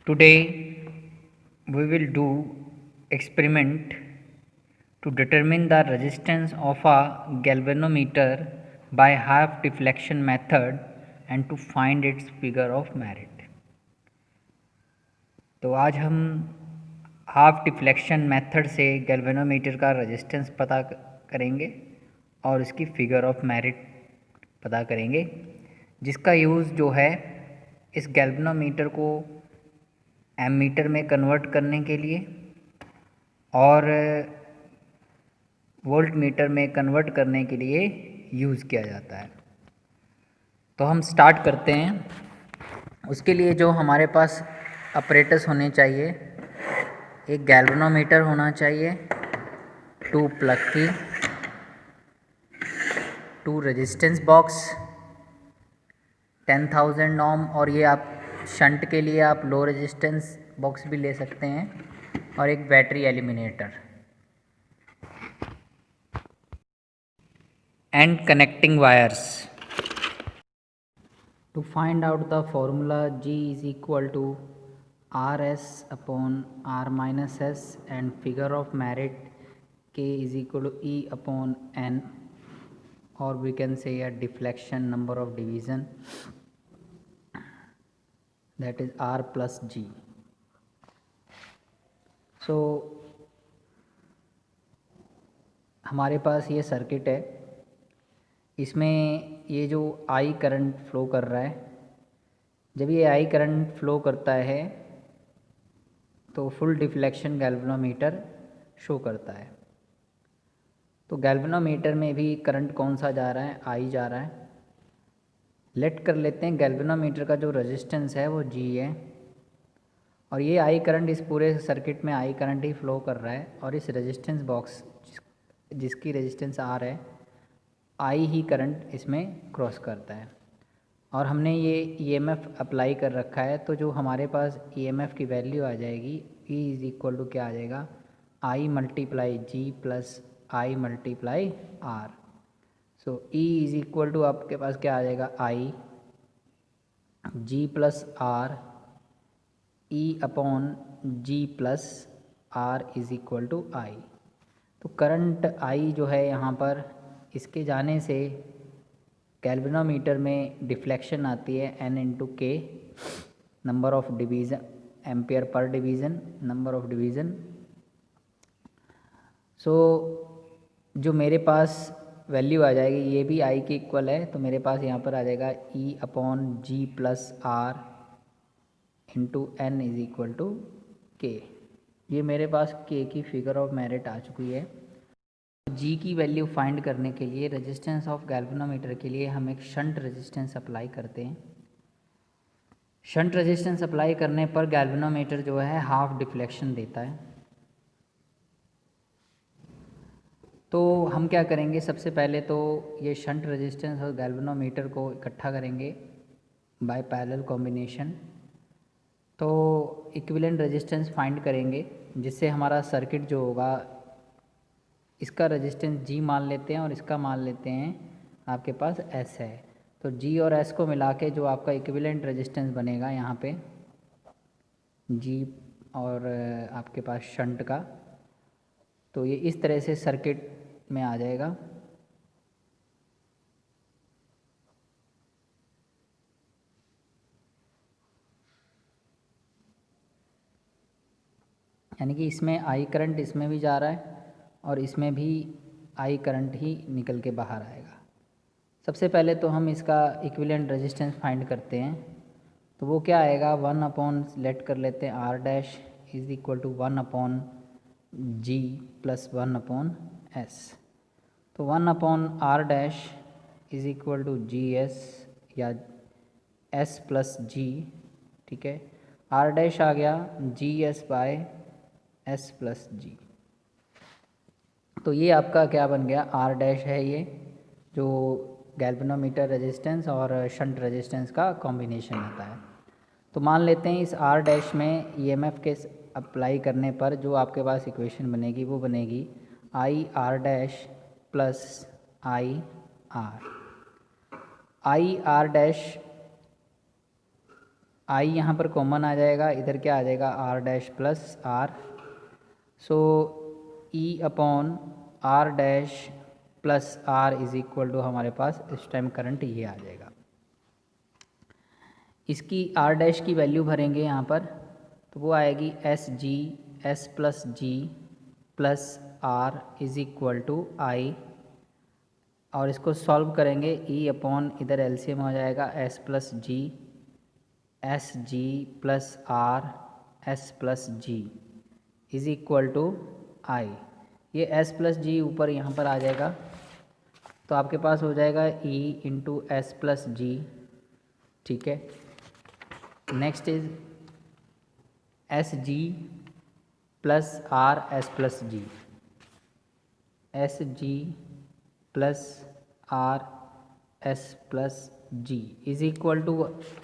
Today we will do experiment to determine the resistance of a galvanometer by half deflection method and to find its figure of merit। तो आज हम half deflection method से galvanometer का resistance पता करेंगे और इसकी figure of merit पता करेंगे, जिसका यूज़ जो है इस गैल्वेनोमीटर को एमीटर में कन्वर्ट करने के लिए और वोल्ट मीटर में कन्वर्ट करने के लिए यूज़ किया जाता है। तो हम स्टार्ट करते हैं। उसके लिए जो हमारे पास अपरेटस होने चाहिए, एक गैल्वेनोमीटर होना चाहिए, 2 प्लग की, 2 रेजिस्टेंस बॉक्स 10,000 ओम, और ये आप शंट के लिए आप लो रेजिस्टेंस बॉक्स भी ले सकते हैं, और एक battery eliminator and connecting wires. To find out the formula, G is equal to RS upon R minus S and figure of merit K is equal to E upon N, or we can say a deflection number of division, that is R plus G. So हमारे पास ये circuit है, इसमें ये जो I current flow कर रहा है, जब ये I करंट फ्लो करता है तो फुल डिफ्लेक्शन गैल्वेनोमीटर शो करता है। तो गैल्वेनोमीटर में भी करंट कौन सा जा रहा है, I जा रहा है। लेट कर लेते हैं गैल्वेनोमीटर का जो रेजिस्टेंस है वो G है, और ये I करंट इस पूरे सर्किट में I करंट ही फ्लो कर रहा है, और इस रेजिस्टेंस बॉक्स जिसकी रेजिस्टेंस R है, I ही करंट इसमें क्रॉस करता है, और हमने ये EMF अप्लाई कर रखा है। तो जो हमारे पास EMF की वैल्यू आ जाएगी, E इज़ इक्वल टू क्या आ जाएगा, I multiply G plus I multiply R। So E is equal to आपके पास क्या आ जाएगा, I G plus R E upon G plus R is equal to I। तो करंट I जो है यहाँ पर, इसके जाने से गैल्वेनोमीटर में डिफ्लेक्शन आती है N into K, number of division, ampere per division, number of division. सो जो मेरे पास वैल्यू आ जाएगी, ये भी I के इक्वल है, तो मेरे पास यहाँ पर आ जाएगा E upon G plus R into N is equal to K। ये मेरे पास K की फिगर ऑफ मेरिट आ चुकी है। G की वैल्यू फाइंड करने के लिए रेजिस्टेंस ऑफ गैल्वेनोमीटर के लिए हम एक शंट रेजिस्टेंस अप्लाई करते हैं। शंट रेजिस्टेंस अप्लाई करने पर गैल्वेनोमीटर जो है हाफ डिफ्लेक्शन देता है। तो हम क्या करेंगे, सबसे पहले तो ये शंट रेजिस्टेंस और गैल्वेनोमीटर को इकट्ठा करेंगे बाय पैरेलल कॉम्बिनेशन। तो इक्विवेलेंट रेजिस्टेंस फाइंड करेंगे, जिससे हमारा सर्किट जो होगा, इसका रेजिस्टेंस G मान लेते हैं और इसका मान लेते हैं आपके पास S है। तो G और S को मिला के जो आपका इक्विवेलेंट रेजिस्टेंस बनेगा यहाँ पे G और आपके पास शंट का, तो ये इस तरह से सर्किट में आ जाएगा। यानी कि इसमें I करंट इसमें भी जा रहा है और इसमें भी I करंट ही निकल के बाहर आएगा। सबसे पहले तो हम इसका इक्विवेलेंट रेजिस्टेंस फाइंड करते हैं। तो वो क्या आएगा, 1 अपॉन, लेट कर लेते हैं R dash is equal to 1 upon G plus 1 upon S। तो 1 अपॉन R dash is equal to GS या S प्लस G, ठीक है। R डैश आ गया GS by S plus G। तो ये आपका क्या बन गया, R डैश है ये जो गैल्वेनोमीटर रेजिस्टेंस और शंट रेजिस्टेंस का कॉम्बिनेशन आता है। तो मान लेते हैं इस R डैश में EMF के अप्लाई करने पर जो आपके पास इक्वेशन बनेगी वो बनेगी I R dash plus I R। I R dash I यहाँ पर कॉमन आ जाएगा, इधर क्या आ जाएगा R dash plus R, so E upon R dash plus R is equal to हमारे पास इस टाइम करंट ये आ जाएगा। इसकी आर डैश की वैल्यू भरेंगे यहाँ पर, तो वो आएगी S G S plus G plus R is equal to I, और इसको सॉल्व करेंगे ई अपॉन इधर एलसीएम हो जाएगा S plus G S G plus R S plus G is equal to I. ये एस प्लस जी ऊपर यहाँ पर आ जाएगा, तो आपके पास हो जाएगा E into S plus G, ठीक है। Next is S G plus R S plus G, S G plus R S plus G is equal to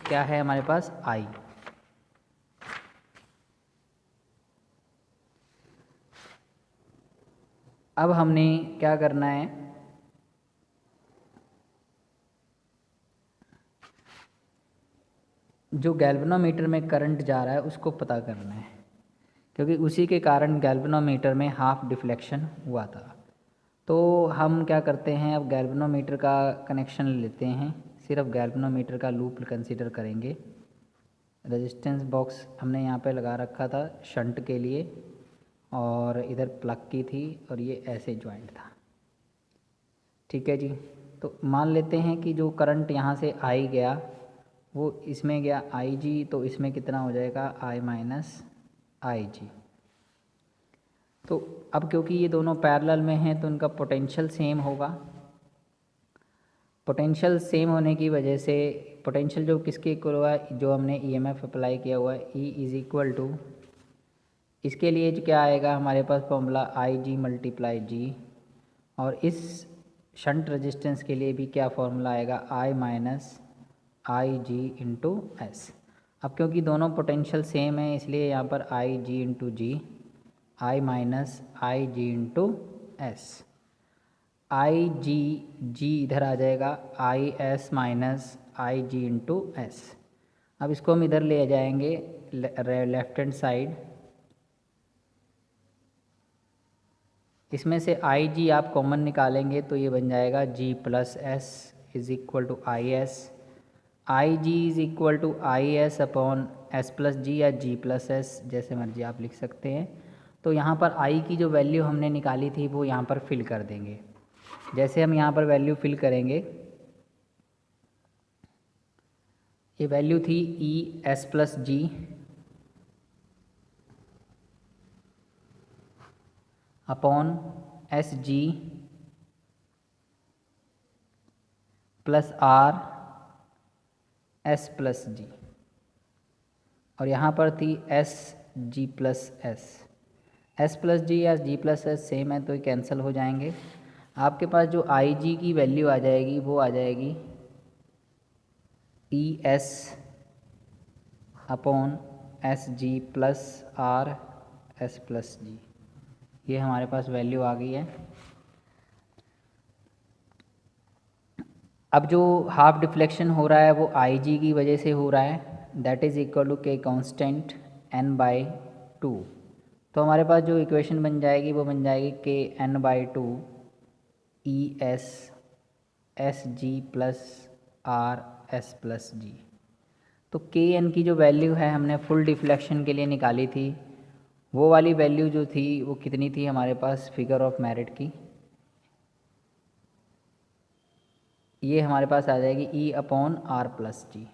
क्या है हमारे पास आई। अब हमने क्या करना है, जो गैल्वेनोमीटर में करंट जा रहा है उसको पता करना है, क्योंकि उसी के कारण गैल्वेनोमीटर में हाफ डिफ्लेक्शन हुआ था। तो हम क्या करते हैं, अब गैल्वेनोमीटर का कनेक्शन लेते हैं, सिर्फ गैल्वेनोमीटर का लूप कंसीडर करेंगे। रेजिस्टेंस बॉक्स हमने यहाँ पे लगा रखा था शंट के लिए, और इधर प्लग की थी, और ये ऐसे जॉइंट था, ठीक है जी। तो मान लेते हैं कि जो करंट यहाँ से आई गया वो इसमें गया आई जी, तो इसमें कितना हो जाएगा आई माइनस आई जी। तो अब क्योंकि ये दोनों पैरेलल में हैं तो इनका पोटेंशियल सेम होगा। पोटेंशियल सेम होने की वजह से पोटेंशियल जो किसके इक्वल हुआ है, जो हमने ईएमएफ अप्लाई किया हुआ है, ई इज़ इक्वल टू, इसके लिए जो क्या आएगा हमारे पास फॉर्मूला आई जी मल्टीप्लाई जी, और इस शंट रेजिस्टेंस के लिए भी क्या फॉर्मूला आएगा I minus I G into S. अब क्योंकि दोनों पोटेंशियल सेम है इसलिए यहाँ पर I G into G, I minus I G into S, I G G इधर आ जाएगा I S minus I G into S. अब इसको हम इधर ले जाएंगे लेफ्ट हैंड साइड, इसमें से आई जी आप कॉमन निकालेंगे तो ये बन जाएगा G plus S is equal to I S, I G is equal to I S upon S plus G या जी प्लस एस, जैसे मर्जी आप लिख सकते हैं। तो यहाँ पर आई की जो वैल्यू हमने निकाली थी वो यहाँ पर फिल कर देंगे। जैसे हम यहाँ पर वैल्यू फिल करेंगे, ये वैल्यू थी E S plus G upon S G plus R S plus G, और यहाँ पर थी S G plus S. S plus G या जी प्लस एस सेम है तो ये कैंसिल हो जाएंगे। आपके पास जो आई जी की वैल्यू आ जाएगी वो आ जाएगी E S upon S G plus R S plus G, ये हमारे पास वैल्यू आ गई है। अब जो हाफ डिफ्लेक्शन हो रहा है वो आई जी की वजह से हो रहा है, दैट इज़ इक्वल टू के कांस्टेंट एन बाई टू। तो हमारे पास जो इक्वेशन बन जाएगी वो बन जाएगी K N by two E S S G plus R S plus G. तो के एन की जो वैल्यू है हमने फुल डिफ्लेक्शन के लिए निकाली थी, वो वाली वैल्यू जो थी वो कितनी थी हमारे पास फिगर ऑफ मेरिट की, ये हमारे पास आ जाएगी E upon R plus G.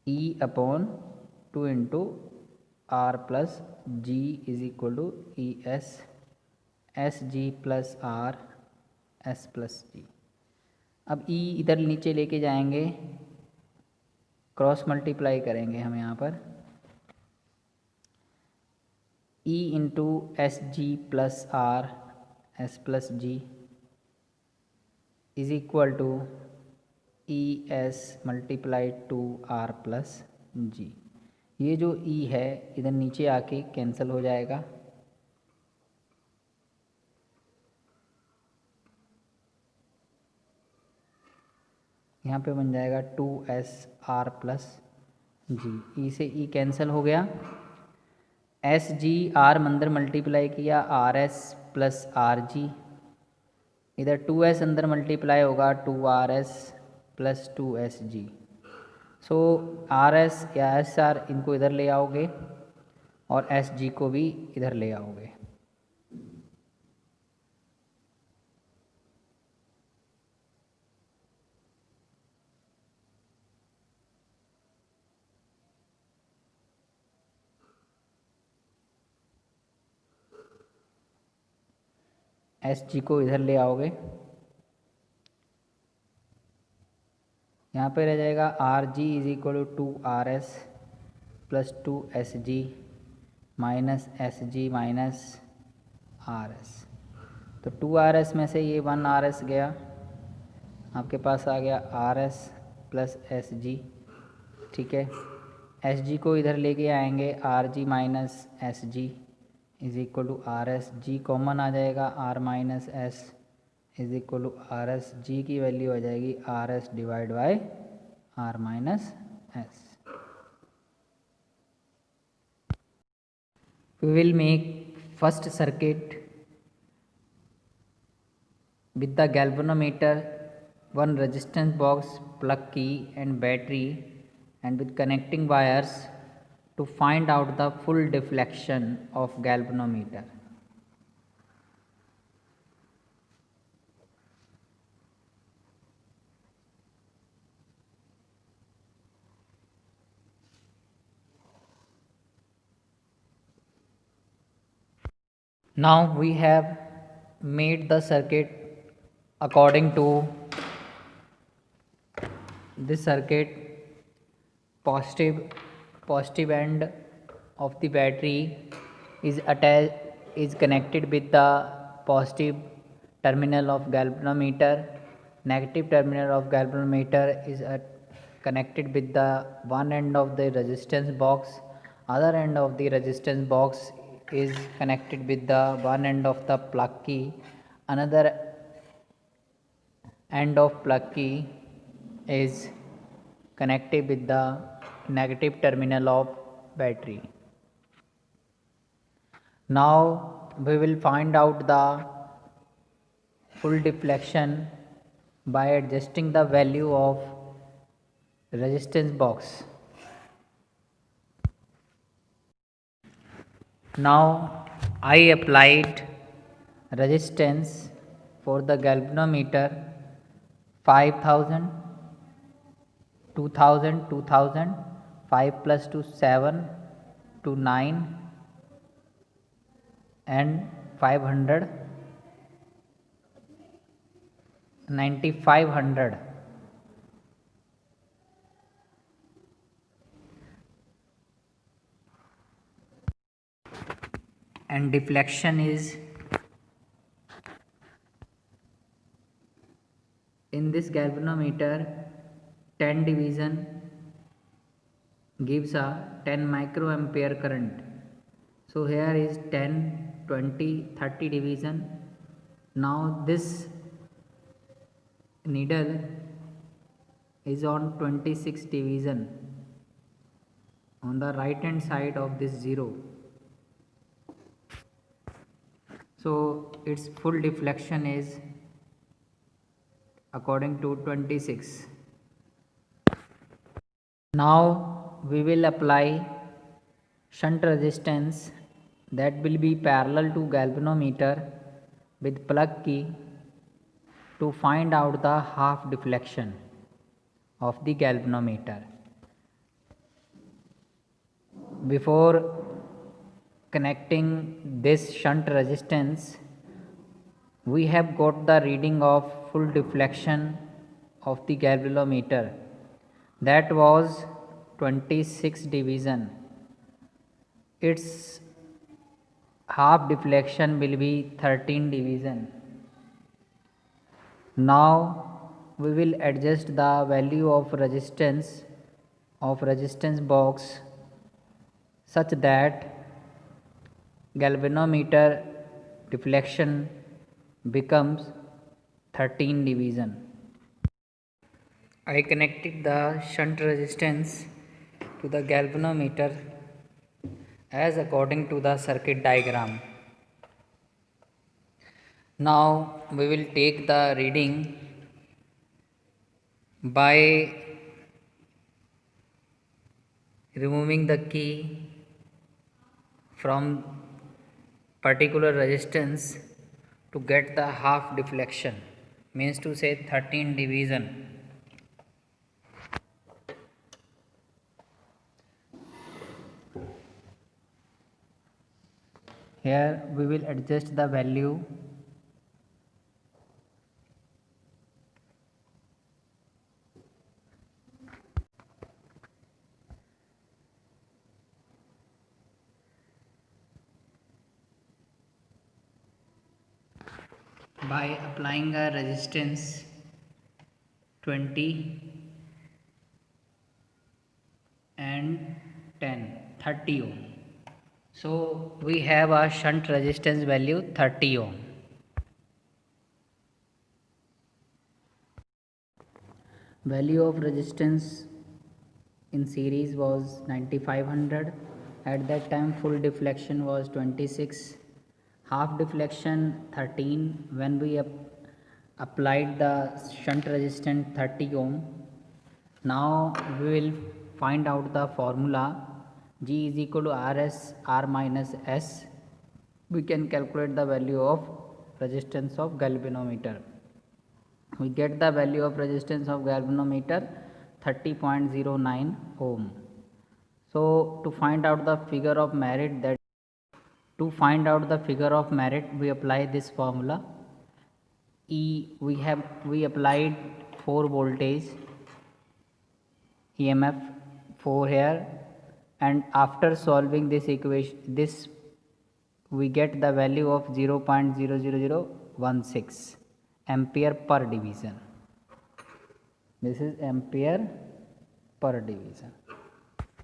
E upon two into R plus G is equal to E S S G plus R S plus G. अब ई इधर नीचे लेके जाएंगे, क्रॉस मल्टीप्लाई करेंगे हम यहाँ पर, E into S G plus R S plus G is equal to E S multiplied to R plus G. ये जो ई है इधर नीचे आके कैंसिल हो जाएगा, यहाँ पे बन जाएगा 2SR प्लस जी, ई से ई कैंसिल हो गया, SG R अंदर मल्टीप्लाई किया RS प्लस RG, इधर 2S अंदर मल्टीप्लाई होगा 2RS प्लस 2SG। सो RS या SR इनको इधर ले आओगे और SG को भी इधर ले आओगे। SG को इधर ले आओगे, यहाँ पे रह जाएगा RG is equal to 2RS plus 2SG minus SG minus RS। तो 2RS में से ये 1RS गया, आपके पास आ गया RS प्लस SG, ठीक है। SG को इधर लेके आएंगे, RG minus SG is equal to RS, G common आ जाएगा, R minus S is equal to RS, G की वैल्यू आ जाएगी RS divide by R minus S। We will make first circuit with the galvanometer, one resistance box, plug key and battery, and with connecting wires to find out the full deflection of galvanometer. Now we have made the circuit according to this circuit. Positive end of the battery is connected with the positive terminal of galvanometer. Negative terminal of galvanometer is connected with the one end of the resistance box. Other end of the resistance box is connected with the one end of the plug key. Another end of plug key is connected with the negative terminal of battery. Now we will find out the full deflection by adjusting the value of resistance box. Now I applied resistance for the galvanometer 5000, 2000, 2000, 5 plus 2 7 to 9 and 500, 9500. And deflection is, in this galvanometer 10 division gives a 10 microampere current. So here is 10, 20, 30 division. Now this needle is on 26 division on the right hand side of this 0. So its full deflection is according to 26. Now we will apply shunt resistance that will be parallel to galvanometer with plug key to find out the half deflection of the galvanometer. Before connecting this shunt resistance, we have got the reading of full deflection of the galvanometer, that was 26 division. Its half deflection will be 13 division. Now we will adjust the value of resistance box such that galvanometer deflection becomes 13 division. I connected the shunt resistance to the galvanometer as according to the circuit diagram. Now we will take the reading by removing the key from particular resistance to get the half deflection, means to say 13 division. Here we will adjust the value by applying a resistance 20 and 10, 30 ohm. So we have a shunt resistance value 30 ohm. Value of resistance in series was 9500. At that time full deflection was 26, half deflection 13. When we applied the shunt resistance 30 ohm, now we will find out the formula. G is equal to Rs R minus S. We can calculate the value of resistance of galvanometer. We get the value of resistance of galvanometer 30.09 ohm. So to find out the figure of merit, we apply this formula. We applied 4 voltage EMF 4 here, and after solving this equation, we get the value of 0.00016 ampere per division. This is ampere per division.